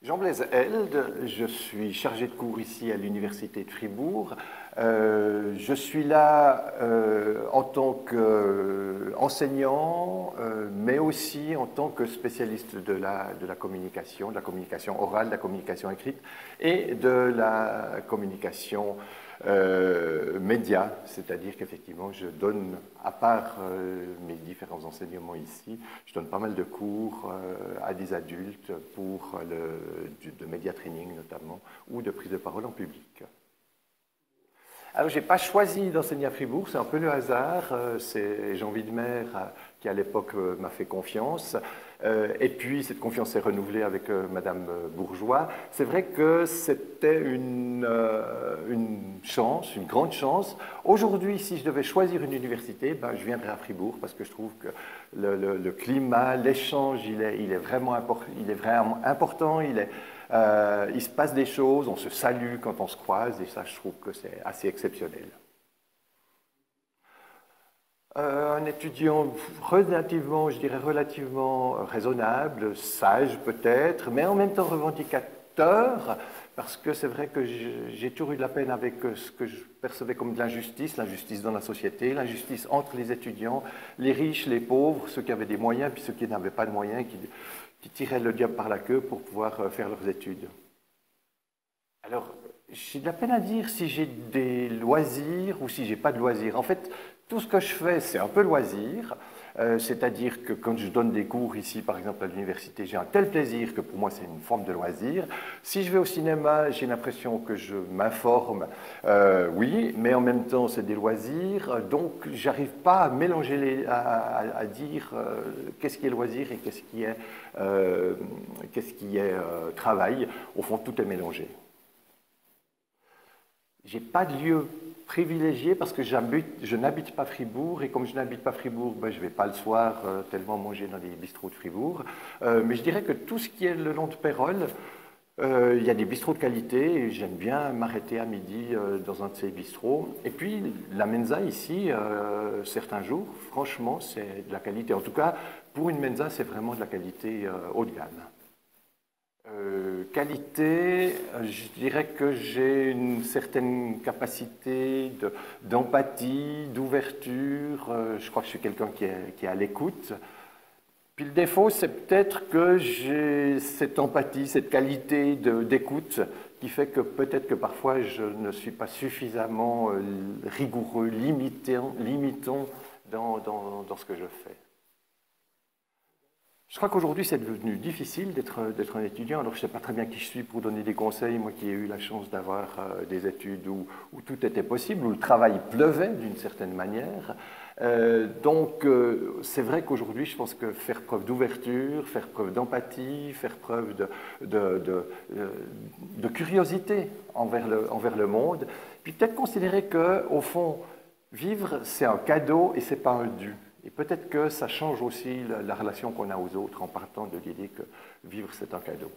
Jean-Blaise Held, je suis chargé de cours ici à l'Université de Fribourg. Je suis là en tant qu'enseignant, mais aussi en tant que spécialiste de la communication orale, de la communication écrite et de la communication média, c'est-à-dire qu'effectivement je donne, à part mes différents enseignements ici, je donne pas mal de cours à des adultes pour de média training notamment, ou de prise de parole en public. Alors, je n'ai pas choisi d'enseigner à Fribourg, c'est un peu le hasard. C'est Jean Widmer qui, à l'époque, m'a fait confiance. Et puis, cette confiance s'est renouvelée avec Madame Bourgeois. C'est vrai que c'était une chance, une grande chance. Aujourd'hui, si je devais choisir une université, ben, je viendrais à Fribourg parce que je trouve que le climat, l'échange, il est vraiment important. Il se passe des choses, on se salue quand on se croise, et ça, je trouve que c'est assez exceptionnel. Un étudiant relativement, je dirais relativement raisonnable, sage peut-être, mais en même temps revendicateur, parce que c'est vrai que j'ai toujours eu de la peine avec ce que je percevais comme de l'injustice dans la société, l'injustice entre les étudiants, les riches, les pauvres, ceux qui avaient des moyens, puis ceux qui n'avaient pas de moyens, qui tiraient le diable par la queue pour pouvoir faire leurs études. Alors, j'ai de la peine à dire si j'ai des loisirs ou si j'ai pas de loisirs. En fait, tout ce que je fais, c'est un peu loisir. C'est-à-dire que quand je donne des cours ici, par exemple à l'université, j'ai un tel plaisir que pour moi c'est une forme de loisir. Si je vais au cinéma, j'ai l'impression que je m'informe, oui, mais en même temps c'est des loisirs. Donc j'arrive pas à mélanger à dire qu'est-ce qui est loisir et qu'est-ce qui est travail. Au fond, tout est mélangé. J'ai pas de lieu privilégié parce que je n'habite pas Fribourg et comme je n'habite pas Fribourg, ben, je ne vais pas le soir tellement manger dans les bistrots de Fribourg. Mais je dirais que tout ce qui est le long de Pérol, il y a des bistrots de qualité et j'aime bien m'arrêter à midi dans un de ces bistrots. Et puis la mensa ici, certains jours, franchement, c'est de la qualité. En tout cas, pour une mensa, c'est vraiment de la qualité haut de gamme. Qualité, je dirais que j'ai une certaine capacité d'empathie, d'ouverture. Je crois que je suis quelqu'un qui est à l'écoute. Puis le défaut, c'est peut-être que j'ai cette empathie, cette qualité d'écoute qui fait que peut-être que parfois je ne suis pas suffisamment rigoureux, limitant dans ce que je fais. Je crois qu'aujourd'hui, c'est devenu difficile d'être un étudiant. Alors, je ne sais pas très bien qui je suis pour donner des conseils. Moi qui ai eu la chance d'avoir des études où tout était possible, où le travail pleuvait d'une certaine manière. Donc, c'est vrai qu'aujourd'hui, je pense que faire preuve d'ouverture, faire preuve d'empathie, faire preuve de curiosité envers le monde, puis peut-être considérer qu'au fond, vivre, c'est un cadeau et ce n'est pas un dû. Et peut-être que ça change aussi la relation qu'on a aux autres en partant de l'idée que vivre, c'est un cadeau.